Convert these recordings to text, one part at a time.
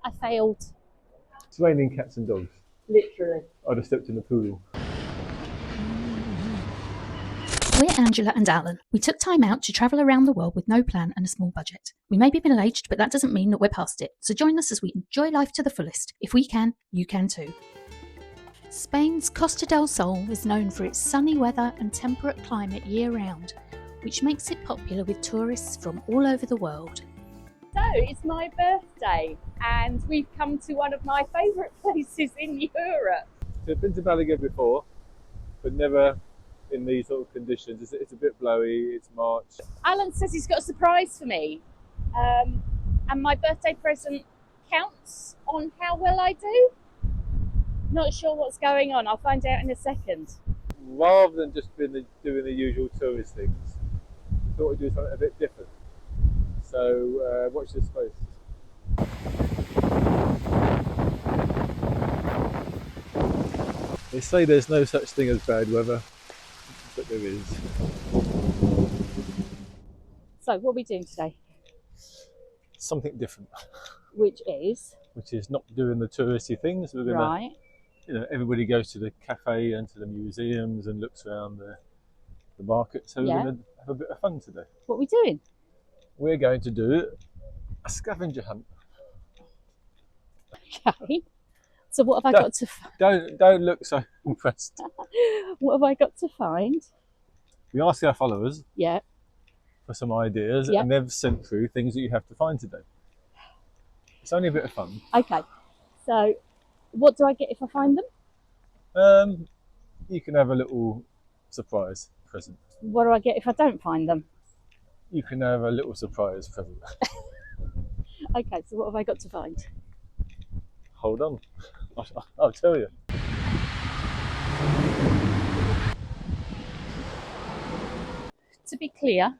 I failed. It's raining cats and dogs. Literally. I'd have stepped in the pool. We're Angela and Alan. We took time out to travel around the world with no plan and a small budget. We may be middle-aged, but that doesn't mean that we're past it. So join us as we enjoy life to the fullest. If we can, you can too. Spain's Costa del Sol is known for its sunny weather and temperate climate year-round, which makes it popular with tourists from all over the world. So it's my birthday and we've come to one of my favourite places in Europe. So I've been to Malaga before, but never in these sort of conditions. It's a bit blowy, it's March. Alan says he's got a surprise for me, and my birthday present counts on how well I do. Not sure what's going on, I'll find out in a second. Rather than just doing the usual tourist things, I thought we'd do something a bit different. So watch this space. They say there's no such thing as bad weather, but there is. So what are we doing today? Something different. Which is? Which is not doing the touristy things. We're gonna, right. Everybody goes to the cafe and to the museums and looks around the market. So we're going to have a bit of fun today. What are we doing? We're going to do a scavenger hunt. Okay. So what have I got to don't look so impressed. What have I got to find? We asked our followers Yeah. for some ideas, and they've sent through things that you have to find today. It's only a bit of fun. Okay. So what do I get if I find them? You can have a little surprise present. What do I get if I don't find them? You can have a little surprise present. Okay, so what have I got to find? Hold on, I'll tell you. To be clear,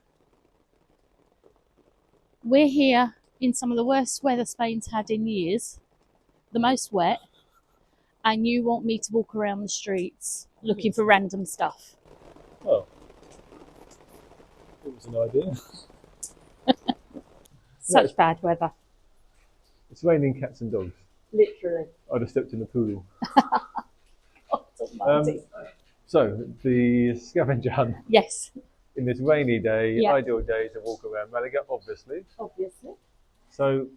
we're here in some of the worst weather Spain's had in years, the most wet, and you want me to walk around the streets looking for random stuff. Well, it was an idea. Such bad weather. It's raining cats and dogs. Literally. I'd have stepped in the pool. God almighty. So, the scavenger hunt. Yes. In this rainy day, ideal day to walk around Malaga, obviously. Obviously. So,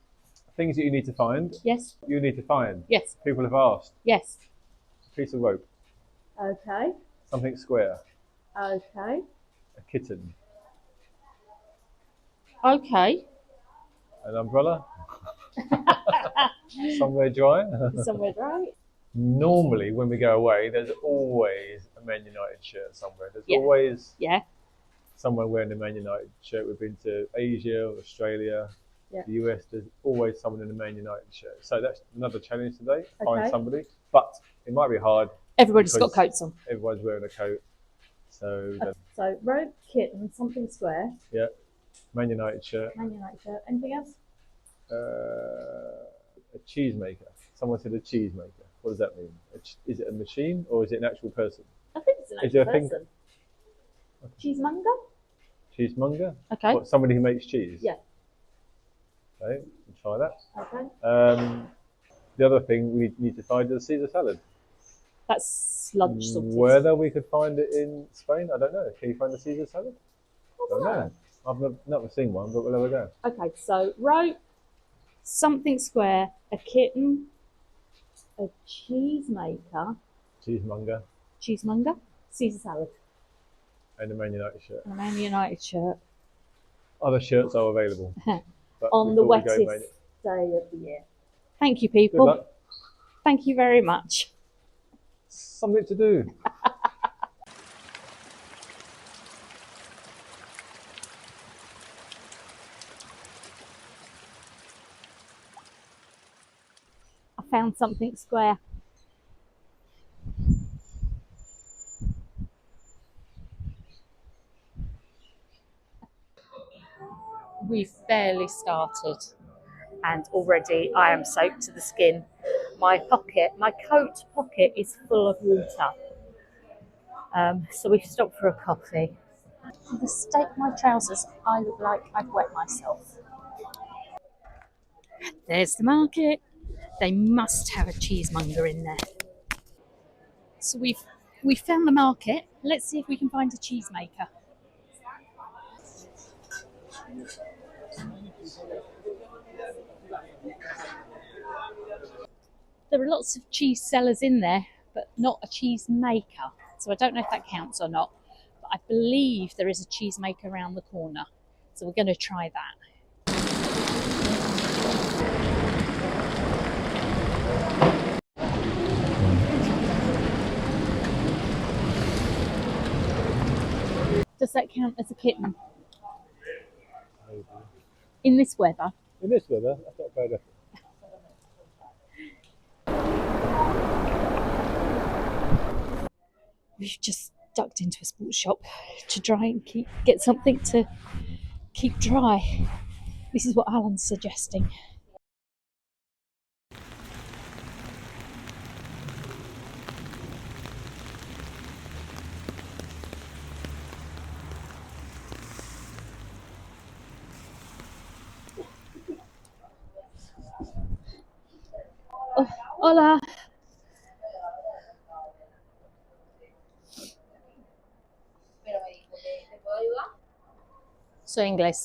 things that you need to find. Yes. You need to find. Yes. People have asked. Yes. A piece of rope. Okay. Something square. Okay. A kitten. Okay. An umbrella. Somewhere dry. Somewhere dry. Normally, when we go away, there's always a Man United shirt somewhere. There's always someone wearing a Man United shirt. We've been to Asia, Australia, the US. There's always someone in a Man United shirt. So that's another challenge today. Find somebody, but it might be hard. Everybody's got coats on. Everyone's wearing a coat. So rope, kitten, something square. Yeah. Man United shirt. Man United shirt. Anything else? A cheese maker. Someone said a cheese maker. What does that mean? Is it a machine or is it an actual person? I think it's an actual person. Cheesemonger? Cheesemonger? Okay. What, somebody who makes cheese? Yeah. Okay, we'll try that. Okay. The other thing we need to find is a Caesar salad. That's lunch sorted. Whether we could find it in Spain, I don't know. Can you find a Caesar salad? I don't know. I've never seen one, but we'll have a go. Okay, so rope, something square, a kitten, a cheese maker. Cheesemonger. Cheesemonger. Caesar salad. And a Man United shirt. And a Man United shirt. Other shirts are available. On the wettest day of the year. Thank you, people. Good luck. Thank you very much. Something to do. I found something square. We've barely started and already I am soaked to the skin. My coat pocket is full of water. So we've stopped for a coffee. For the state of my trousers, I look like I've wet myself. There's the market. They must have a cheesemonger in there. So we've found the market. Let's see if we can find a cheesemaker. There are lots of cheese sellers in there, but not a cheese maker. So I don't know if that counts or not. But I believe there is a cheese maker around the corner. So we're going to try that. Does that count as a kitten? Maybe. In this weather? In this weather, that's not bad. We've just ducked into a sports shop to try and get something to keep dry. This is what Alan's suggesting. Oh, hola. So English.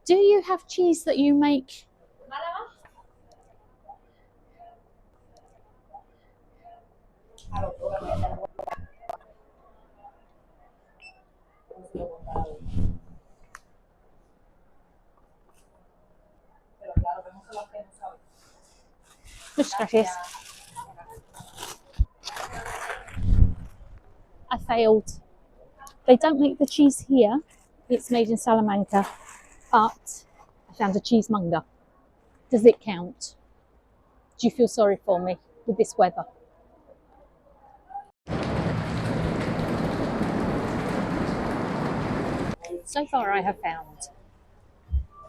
Do you have cheese that you make? Muchas gracias. I failed. They don't make the cheese here. It's made in Salamanca, but I found a cheesemonger. Does it count? Do you feel sorry for me with this weather? So far I have found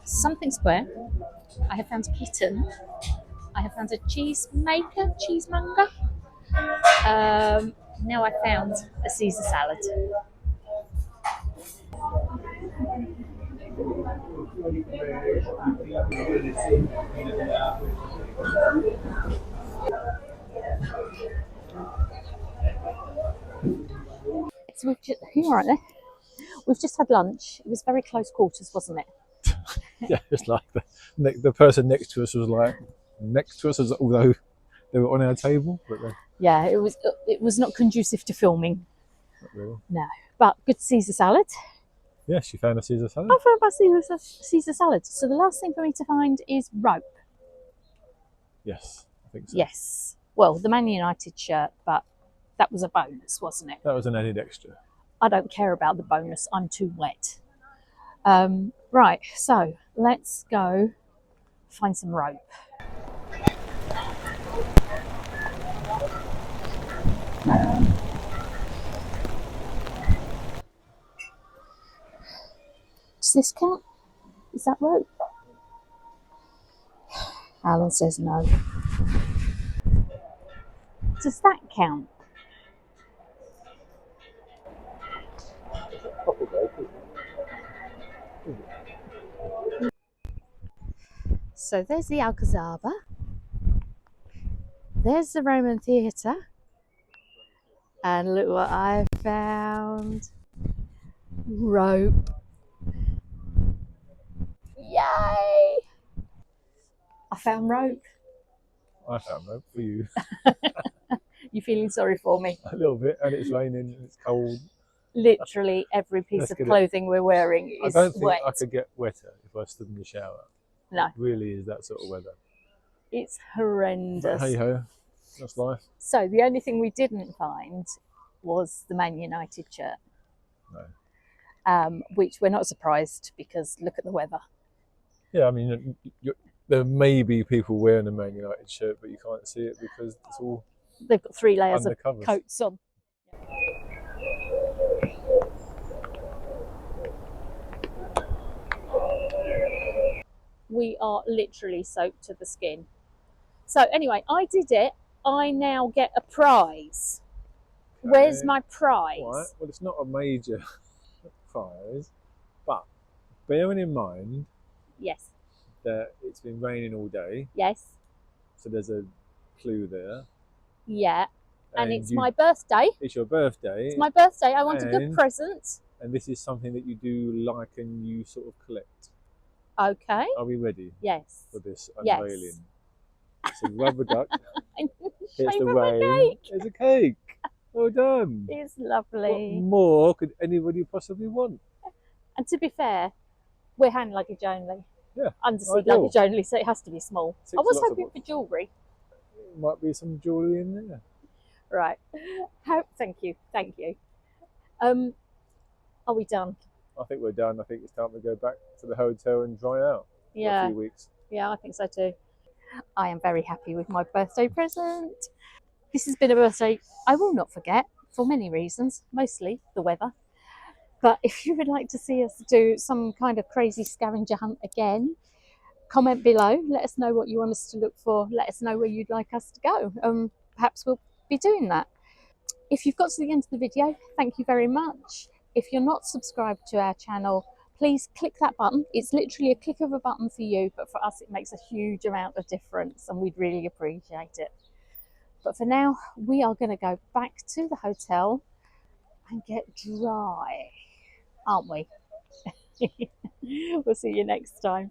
something square. I have found a kitten. I have found a cheesemonger. Now I found a Caesar salad. So you're right there. We've just had lunch. It was very close quarters, wasn't it? Yeah, it's like the person next to us was like next to us, although they were on our table. But yeah, it was not conducive to filming. Not really. No, but good Caesar salad. Yes, you found a Caesar salad? I found my Caesar salad. So the last thing for me to find is rope. Yes, I think so. Yes. Well, the Man United shirt, but that was a bonus, wasn't it? That was an added extra. I don't care about the bonus. I'm too wet. Right, so let's go find some rope. Does this count? Is that rope? Alan says no. Does that count? So there's the Alcazaba. There's the Roman Theatre. And look what I found. Rope. Yay! I found rope. I found rope for you. You feeling sorry for me? A little bit, and it's raining, and it's cold. Literally every piece of clothing we're wearing is wet. I don't think I could get wetter if I stood in the shower. No. It really is that sort of weather. It's horrendous. But hey ho, that's life. So the only thing we didn't find was the Man United shirt. No. Which we're not surprised because look at the weather. Yeah, I mean, there may be people wearing a Man United shirt, but you can't see it because it's all. They've got 3 layers of covers. Coats on. We are literally soaked to the skin. So anyway, I did it. I now get a prize. Okay. Where's my prize? Right. Well, it's not a major prize, but bearing in mind, yes, that it's been raining all day. Yes. So there's a clue there. Yeah. And it's my birthday. It's your birthday. It's my birthday. I want a good present. And this is something that you do like and you sort of collect. Okay. Are we ready? Yes. For this unveiling? Yes. It's a rubber duck. Here's the rain. It's a cake. Well done. It's lovely. What more could anybody possibly want? And to be fair, we're hand luggage only. Yeah. Underseat luggage only, so it has to be small. I was hoping for jewellery. Might be some jewellery in there. Right. Thank you. Thank you. Are we done? I think we're done. I think it's time to go back to the hotel and dry out for a few weeks. Yeah, I think so too. I am very happy with my birthday present. This has been a birthday I will not forget for many reasons, mostly the weather. But if you would like to see us do some kind of crazy scavenger hunt again, comment below. Let us know what you want us to look for. Let us know where you'd like us to go. Perhaps we'll be doing that. If you've got to the end of the video, thank you very much. If you're not subscribed to our channel, please click that button. It's literally a click of a button for you, but for us it makes a huge amount of difference and we'd really appreciate it. But for now, we are going to go back to the hotel and get dry, aren't we? We'll see you next time.